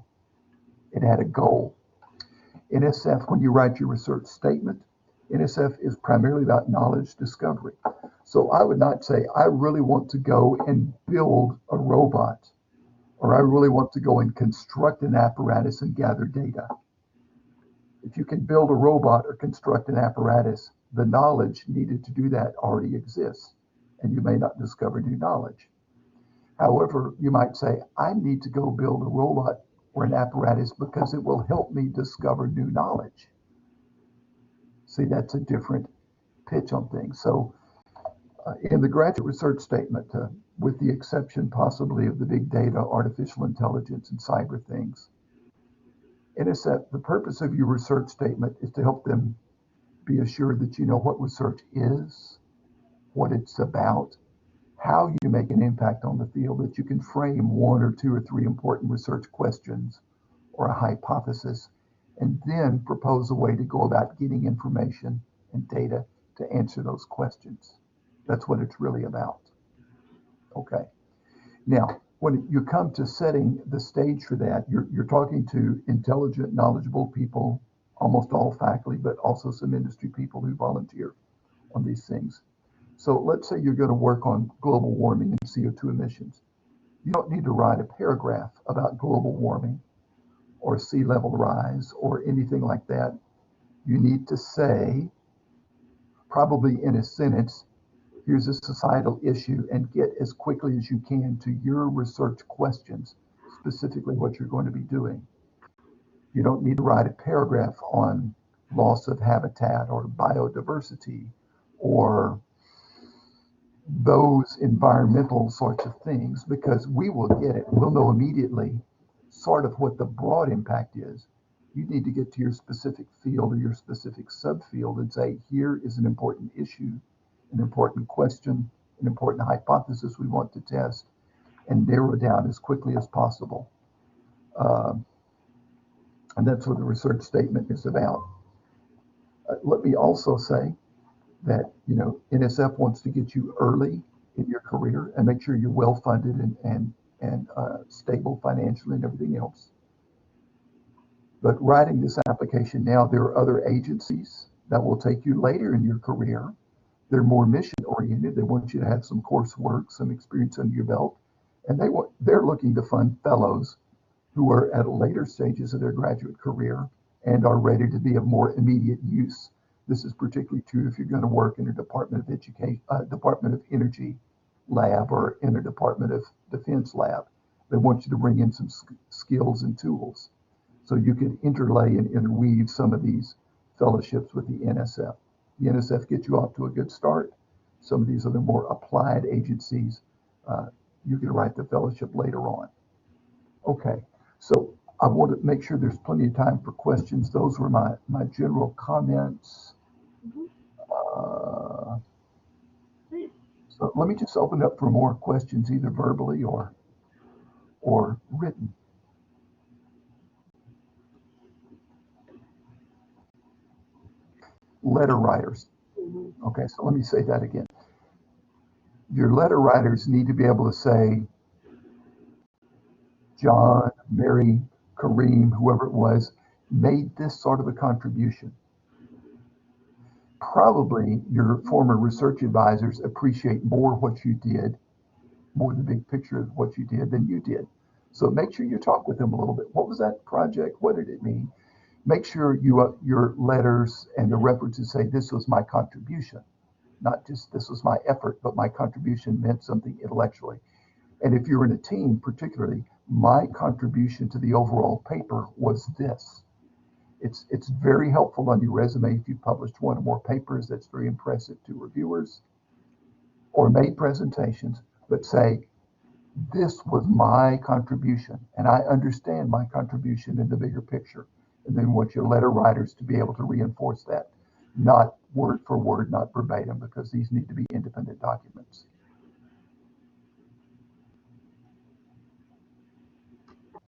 It had a goal. NSF, when you write your research statement, NSF is primarily about knowledge discovery. So I would not say, I really want to go and build a robot, or I really want to go and construct an apparatus and gather data. If you can build a robot or construct an apparatus, the knowledge needed to do that already exists, and you may not discover new knowledge. However, you might say, I need to go build a robot or an apparatus because it will help me discover new knowledge. See, that's a different pitch on things. So in the graduate research statement, with the exception possibly of the big data, artificial intelligence, and cyber things, NSF, the purpose of your research statement is to help them be assured that you know what research is, what it's about, how you make an impact on the field, that you can frame one or two or three important research questions or a hypothesis, and then propose a way to go about getting information and data to answer those questions. That's what it's really about. Okay. Now, when you come to setting the stage for that, you're talking to intelligent, knowledgeable people, almost all faculty, but also some industry people who volunteer on these things. So let's say you're going to work on global warming and CO2 emissions. You don't need to write a paragraph about global warming or sea level rise or anything like that. You need to say, probably in a sentence, here's a societal issue, and get as quickly as you can to your research questions, specifically what you're going to be doing. You don't need to write a paragraph on loss of habitat or biodiversity or those environmental sorts of things, because we will get it. We'll know immediately sort of what the broad impact is, You need to get to your specific field or your specific subfield and say, here is an important issue, an important question, an important hypothesis we want to test, and narrow down as quickly as possible. And that's what the research statement is about. Let me also say that, you know, NSF wants to get you early in your career and make sure you're well funded and stable financially and everything else. But writing this application now, there are other agencies that will take you later in your career. They're more mission oriented. They want you to have some coursework, some experience under your belt, and they're looking to fund fellows who are at later stages of their graduate career and are ready to be of more immediate use. This is particularly true if you're going to work in a Department of Education, Department of Energy lab, or in a Department of Defense lab. They want you to bring in some skills and tools so you can interlay and interweave some of these fellowships with the NSF. The NSF gets you off to a good start. Some of these other more applied agencies, you can write the fellowship later on. Okay, so I want to make sure there's plenty of time for questions. Those were my general comments. So let me just open up for more questions, either verbally or written. Letter writers. Okay, so let me say that again. Your letter writers need to be able to say, John, Mary, Kareem, whoever it was, made this sort of a contribution. Probably your former research advisors appreciate more what you did, more the big picture of what you did than you did. So make sure you talk with them a little bit. What was that project? What did it mean? Make sure your letters and the references say this was my contribution, not just this was my effort, but my contribution meant something intellectually. And if you're in a team, particularly, my contribution to the overall paper was this. It's very helpful on your resume if you published one or more papers. That's very impressive to reviewers, or made presentations, but say, this was my contribution, and I understand my contribution in the bigger picture. And then want your letter writers to be able to reinforce that, not word for word, not verbatim, because these need to be independent documents.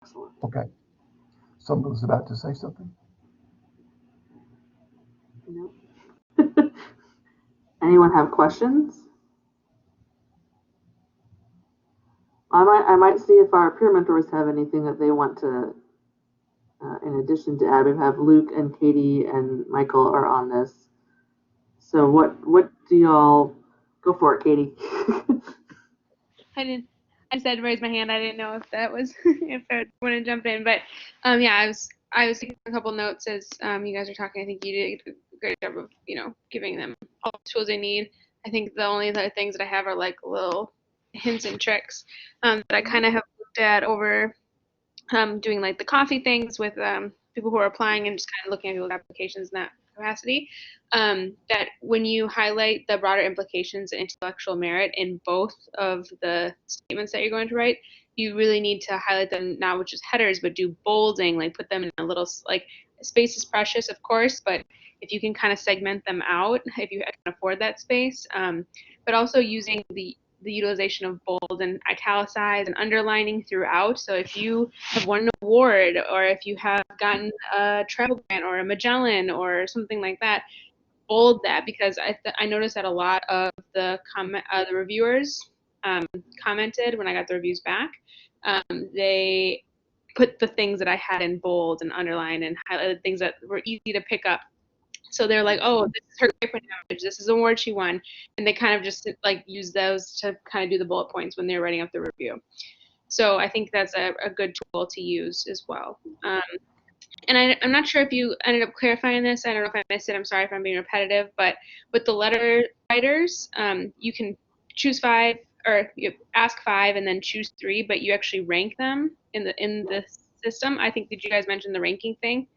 Excellent. Okay. Someone was about to say something? No. Anyone have questions? I might see if our peer mentors have anything that they want to, in addition to add. We have Luke and Katie and Michael are on this. So what do y'all go for it, Katie? I just had to raise my hand. I didn't know if that was if I want to jump in, but yeah, I was taking a couple notes as you guys are talking. I think you did a great job of giving them all the tools they need. I think the only other things that I have are like little hints and tricks that I kind of have looked at over doing like the coffee things with people who are applying and just kind of looking at people's applications in that capacity. That when you highlight the broader implications and intellectual merit in both of the statements that you're going to write, you really need to highlight them not with just headers, but do bolding, like put them in a little, like space is precious, of course, but if you can kind of segment them out, if you can afford that space, but also using the utilization of bold and italicize and underlining throughout. So if you have won an award, or if you have gotten a travel grant or a Magellan or something like that, bold that, because I noticed that a lot of the reviewers commented when I got the reviews back. They put the things that I had in bold and underlined and highlighted things that were easy to pick up. So they're like, oh, this is her great knowledge. This is an award she won. And they kind of just like use those to kind of do the bullet points when they're writing up the review. So I think that's a good tool to use as well. And I'm not sure if you ended up clarifying this. I don't know if I missed it. I'm sorry if I'm being repetitive. But with the letter writers, you can choose 5, or you ask 5 and then choose 3, but you actually rank them in the system. I think, did you guys mention the ranking thing?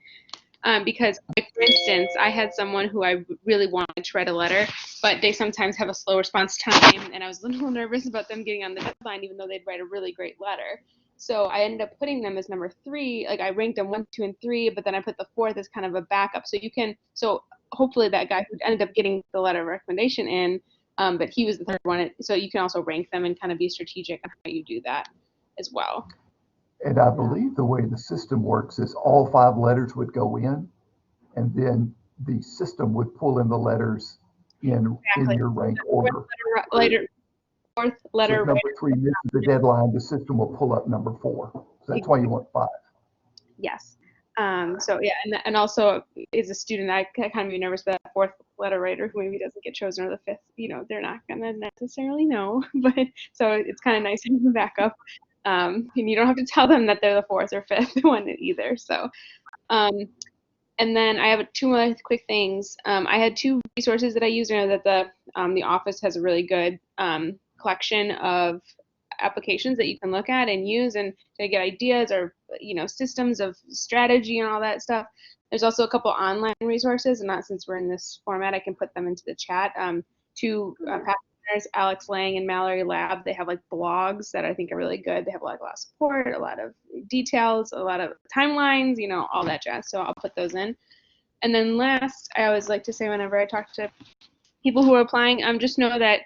Because, like, for instance, I had someone who I really wanted to write a letter, but they sometimes have a slow response time, and I was a little nervous about them getting on the deadline, even though they'd write a really great letter. So I ended up putting them as number 3. Like I ranked them 1, 2, and 3, but then I put the 4th as kind of a backup. So you can, so hopefully that guy who ended up getting the letter of recommendation in, but he was the 3rd one. So you can also rank them and kind of be strategic on how you do that as well. And I believe the way the system works is all 5 letters would go in, and then the system would pull in the letters in your rank order. 4th So letter. if number 3 misses the deadline, the system will pull up number 4. So that's why you want 5. Yes. So yeah, and also as a student, I kind of be nervous about that 4th letter writer who maybe doesn't get chosen, or the 5th. You know, they're not gonna necessarily know, but so it's kind of nice to have a backup. And you don't have to tell them that they're the 4th or 5th one either. So, and then I have 2 more quick things. I had 2 resources that I used. I know that the office has a really good collection of applications that you can look at and use and to get ideas, or systems of strategy and all that stuff. There's also a couple online resources, and not, since we're in this format, I can put them into the chat. 2 past winners, Alex Lang and Mallory Lab, they have like blogs that I think are really good. They have a lot of support, a lot of details, a lot of timelines, all that jazz. So I'll put those in. And then last, I always like to say whenever I talk to people who are applying, just know that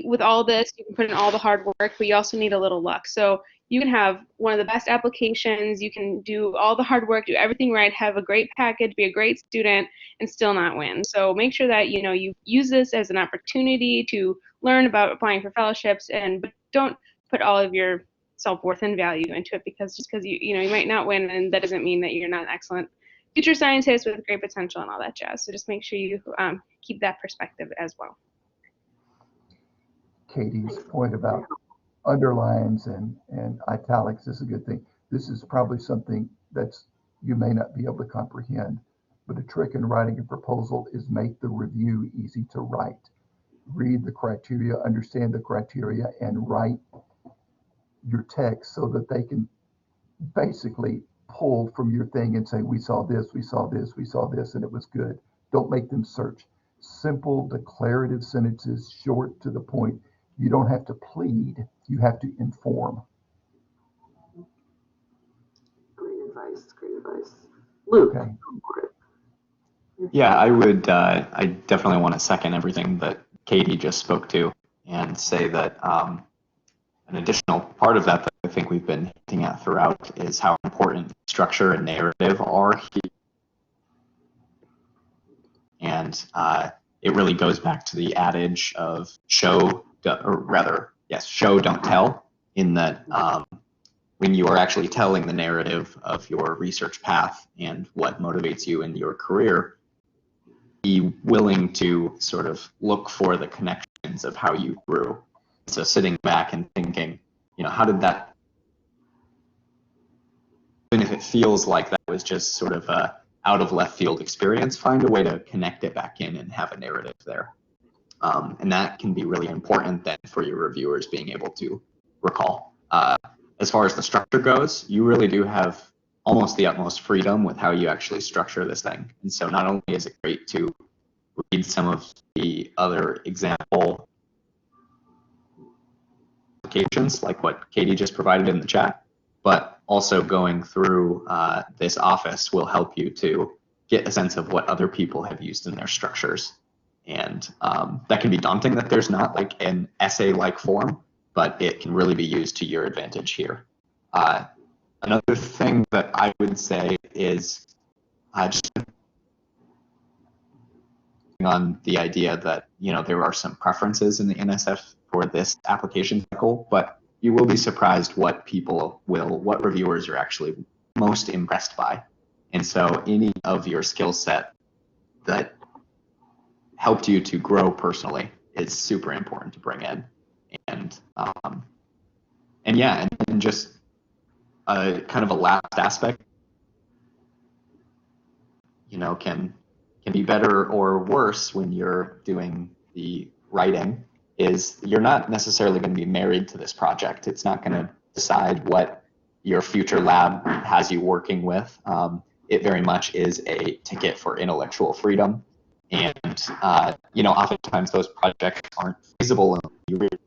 with all this, you can put in all the hard work, but you also need a little luck. So you can have one of the best applications, you can do all the hard work, do everything right, have a great package, be a great student, and still not win. So make sure that you use this as an opportunity to learn about applying for fellowships, but don't put all of your self-worth and value into it, because just because you might not win, and that doesn't mean that you're not an excellent future scientist with great potential and all that jazz. So just make sure you keep that perspective as well. Katie's point about underlines and italics is a good thing. This is probably something that's you may not be able to comprehend, but a trick in writing a proposal is make the review easy to write. Read the criteria, understand the criteria, and write your text so that they can basically pull from your thing and say, we saw this, we saw this, we saw this, and it was good. Don't make them search. Simple, declarative sentences, short, to the point. You don't have to plead, you have to inform. Great advice, great advice. Luke. Okay. Yeah, I definitely want to second everything that Katie just spoke to, and say that an additional part of that I think we've been hinting at throughout is how important structure and narrative are here. And it really goes back to the adage of show, don't tell, in that when you are actually telling the narrative of your research path and what motivates you in your career, be willing to sort of look for the connections of how you grew. So sitting back and thinking, how did that, even if it feels like that was just sort of a out of left field experience, find a way to connect it back in and have a narrative there. And that can be really important then for your reviewers being able to recall. As far as the structure goes, you really do have almost the utmost freedom with how you actually structure this thing. And so not only is it great to read some of the other example applications like what Katie just provided in the chat, but also going through this office will help you to get a sense of what other people have used in their structures. And that can be daunting that there's not like an essay-like form, but it can really be used to your advantage here. Another thing that I would say is just on the idea that there are some preferences in the NSF for this application cycle, but you will be surprised what reviewers are actually most impressed by. And so any of your skill set that helped you to grow personally is super important to bring in. And just kind of a last aspect, can be better or worse when you're doing the writing, is you're not necessarily going to be married to this project. It's not going to decide what your future lab has you working with. It very much is a ticket for intellectual freedom. And, oftentimes those projects aren't feasible and you really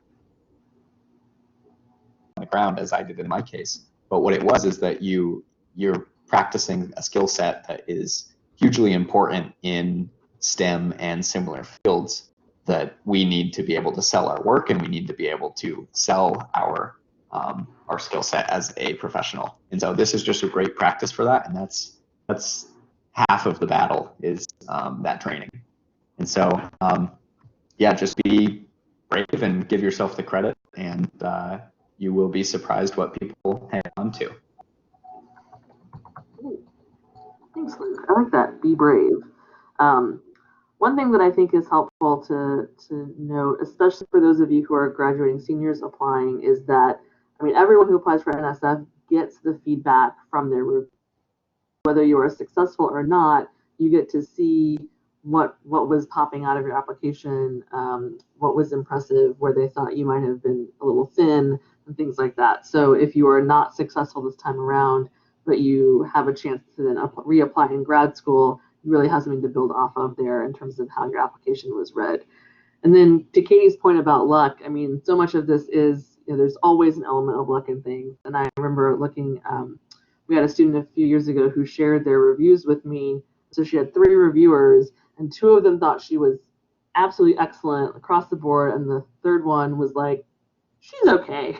on the ground, as I did in my case. But what it was is that you're practicing a skill set that is hugely important in STEM and similar fields that we need to be able to sell our work, and we need to be able to sell our skill set as a professional. And so this is just a great practice for that, and that's half of the battle is that training. And so yeah, just be brave and give yourself the credit, and you will be surprised what people hang on to. Thanks, Luke. I like that. Be brave. One thing that I think is helpful to note, especially for those of you who are graduating seniors applying, is that, I mean, everyone who applies for NSF gets the feedback from their review. Whether you are successful or not, you get to see what was popping out of your application, what was impressive, where they thought you might have been a little thin, and things like that. So if you are not successful this time around, but you have a chance to then reapply in grad school, you really have something to build off of there in terms of how your application was read. And then to Katie's point about luck, I mean, so much of this is, there's always an element of luck in things. And I remember looking, we had a student a few years ago who shared their reviews with me. So she had 3 reviewers, and 2 of them thought she was absolutely excellent across the board, and the third one was like, she's okay.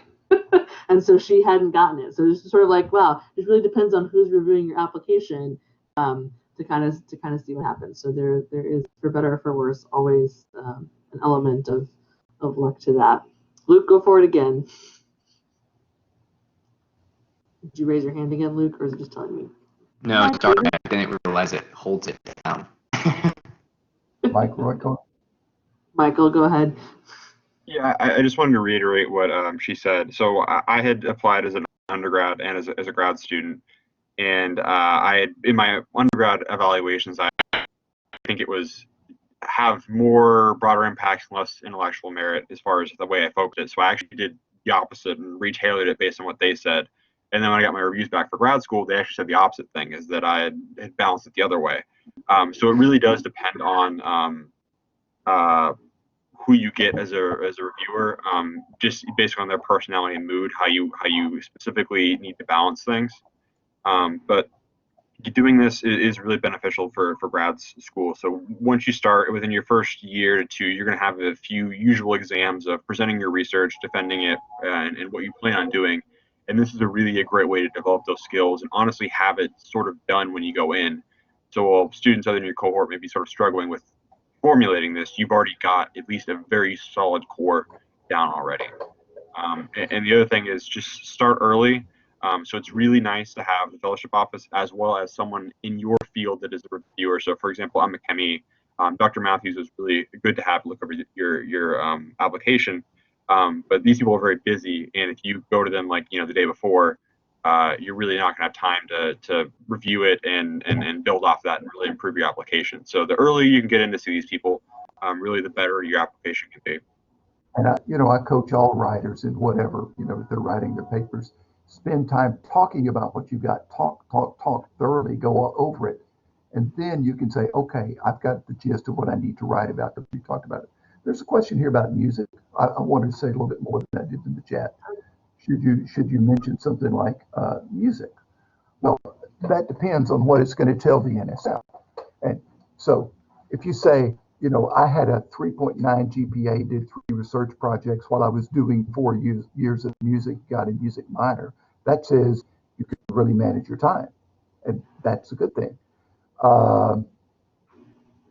And so she hadn't gotten it. So it's sort of like, wow, it really depends on who's reviewing your application to kind of see what happens. So there is, for better or for worse, always an element of luck to that. Luke, go for it again. Did you raise your hand again, Luke, or is it just telling me? No, sorry, I didn't realize it holds it down. Michael, go ahead. Yeah, I just wanted to reiterate what she said. So I had applied as an undergrad and as a grad student, and I had, in my undergrad evaluations, I think it was have more broader impact and less intellectual merit as far as the way I focused it. So I actually did the opposite and retailored it based on what they said. And then when I got my reviews back for grad school, they actually said the opposite thing, is that I had balanced it the other way. So it really does depend on who you get as a reviewer, just based on their personality and mood, how you specifically need to balance things. But doing this is really beneficial for grad school. So once you start, within your first year to 2, you're going to have a few usual exams of presenting your research, defending it, and what you plan on doing. And this is a great way to develop those skills and honestly have it sort of done when you go in. So while students other than your cohort may be sort of struggling with formulating this, you've already got at least a very solid core down already. And the other thing is just start early. So it's really nice to have the fellowship office as well as someone in your field that is a reviewer. So for example, I'm a chemie. Dr. Matthews was really good to have look over your application. But these people are very busy, and if you go to them like the day before, you're really not going to have time to review it and build off that and really improve your application. So the earlier you can get in to see these people, really the better your application can be. And I coach all writers in whatever, if they're writing their papers, spend time talking about what you got, talk thoroughly, go over it. And then you can say, okay, I've got the gist of what I need to write about. We talked about it. There's a question here about music. I wanted to say a little bit more than I did in the chat. Should you mention something like music? Well, that depends on what it's going to tell the NSF. And so if you say, I had a 3.9 GPA, did 3 research projects while I was doing 4 years of music, got a music minor, that says you can really manage your time. And that's a good thing.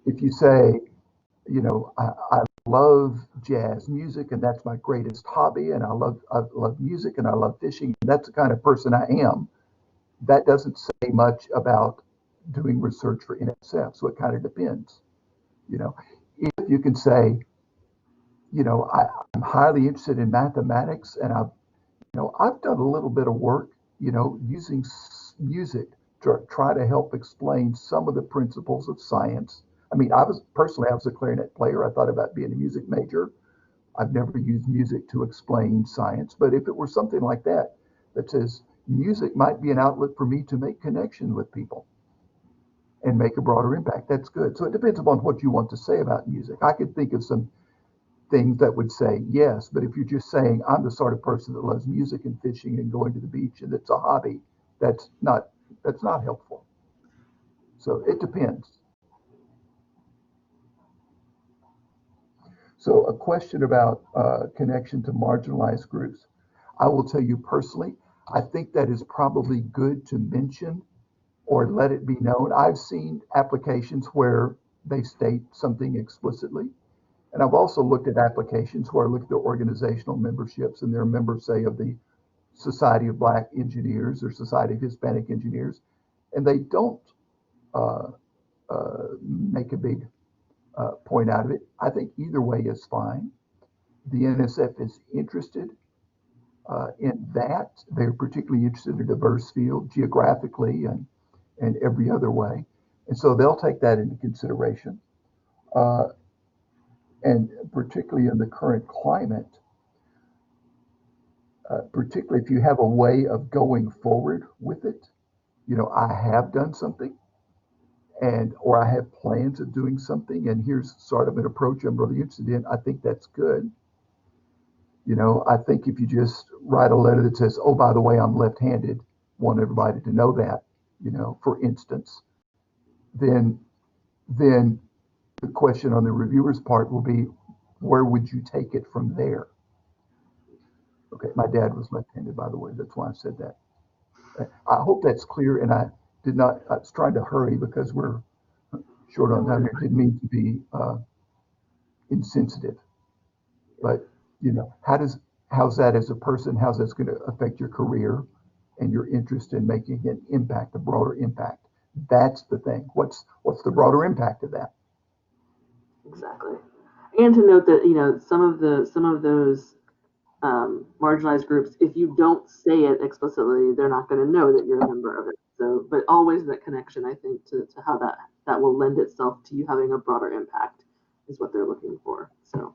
If you say, I love jazz music and that's my greatest hobby, and I love music and I love fishing, and that's the kind of person I am, that doesn't say much about doing research for NSF. So it kind of depends. If you can say, I'm highly interested in mathematics, and I've done a little bit of work, using music to try to help explain some of the principles of science. I mean, I was a clarinet player. I thought about being a music major. I've never used music to explain science, but if it were something like that says music might be an outlet for me to make connections with people and make a broader impact, that's good. So it depends upon what you want to say about music. I could think of some things that would say yes, but if you're just saying, I'm the sort of person that loves music and fishing and going to the beach and it's a hobby, that's not helpful. So it depends. So a question about connection to marginalized groups. I will tell you personally, I think that is probably good to mention or let it be known. I've seen applications where they state something explicitly. And I've also looked at applications where I look at their organizational memberships and they're members, say, of the Society of Black Engineers or Society of Hispanic Engineers, and they don't make a big point out of it. I think either way is fine. The NSF is interested in that. They're particularly interested in a diverse field geographically and every other way. And so they'll take that into consideration. And particularly in the current climate, particularly if you have a way of going forward with it, you know, I have done something or I have plans of doing something, and here's sort of an approach I'm really interested in. I think that's good. You know, I think if you just write a letter that says, oh, by the way, I'm left-handed, want everybody to know that, you know, for instance, then the question on the reviewer's part will be, where would you take it from there? Okay, my dad was left-handed, by the way. That's why I said that. I hope that's clear, and I was trying to hurry because we're short on time here. Didn't mean to be insensitive. But, you know, how's that as a person, how's that's going to affect your career and your interest in making an impact, a broader impact? That's the thing. What's the broader impact of that? Exactly. And to note that, you know, some of those marginalized groups, if you don't say it explicitly, they're not going to know that you're a member of it. So, but always that connection, I think, to how that will lend itself to you having a broader impact is what they're looking for. So,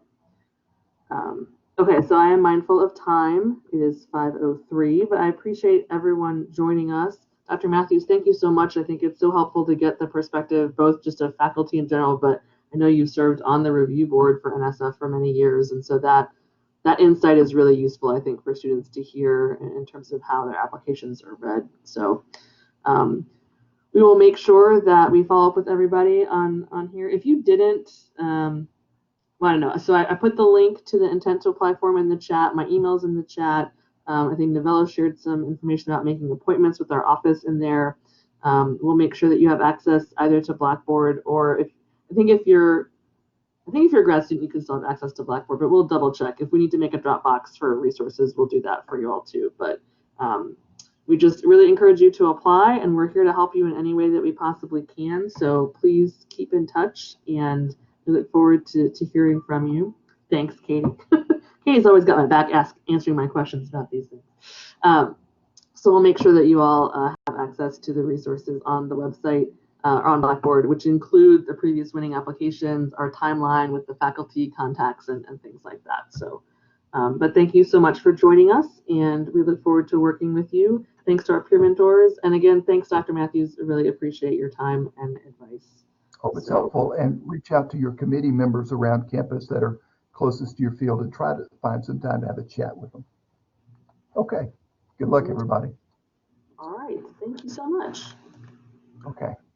okay, so I am mindful of time. It is 5:03, but I appreciate everyone joining us. Dr. Matthews, thank you so much. I think it's so helpful to get the perspective, both just of faculty in general, but I know you've served on the review board for NSF for many years, and so that insight is really useful, I think, for students to hear in terms of how their applications are read. So we will make sure that we follow up with everybody on here. If you didn't, well, I don't know. So I put the link to the intent to apply form in the chat. My email's in the chat. I think Novello shared some information about making appointments with our office in there. We'll make sure that you have access either to Blackboard or if you're a grad student, you can still have access to Blackboard, but we'll double check. If we need to make a Dropbox for resources, we'll do that for you all too. But we just really encourage you to apply, and we're here to help you in any way that we possibly can. So please keep in touch, and we look forward to hearing from you. Thanks, Katie. Katie's always got my back answering my questions about these things. So we'll make sure that you all have access to the resources on the website or on Blackboard, which include the previous winning applications, our timeline with the faculty contacts and things like that. So, but thank you so much for joining us, and we look forward to working with you. Thanks to our peer mentors. And again, thanks, Dr. Matthews. I really appreciate your time and advice. Hope it's helpful, and reach out to your committee members around campus that are closest to your field and try to find some time to have a chat with them. Okay, good luck, everybody. All right, thank you so much. Okay.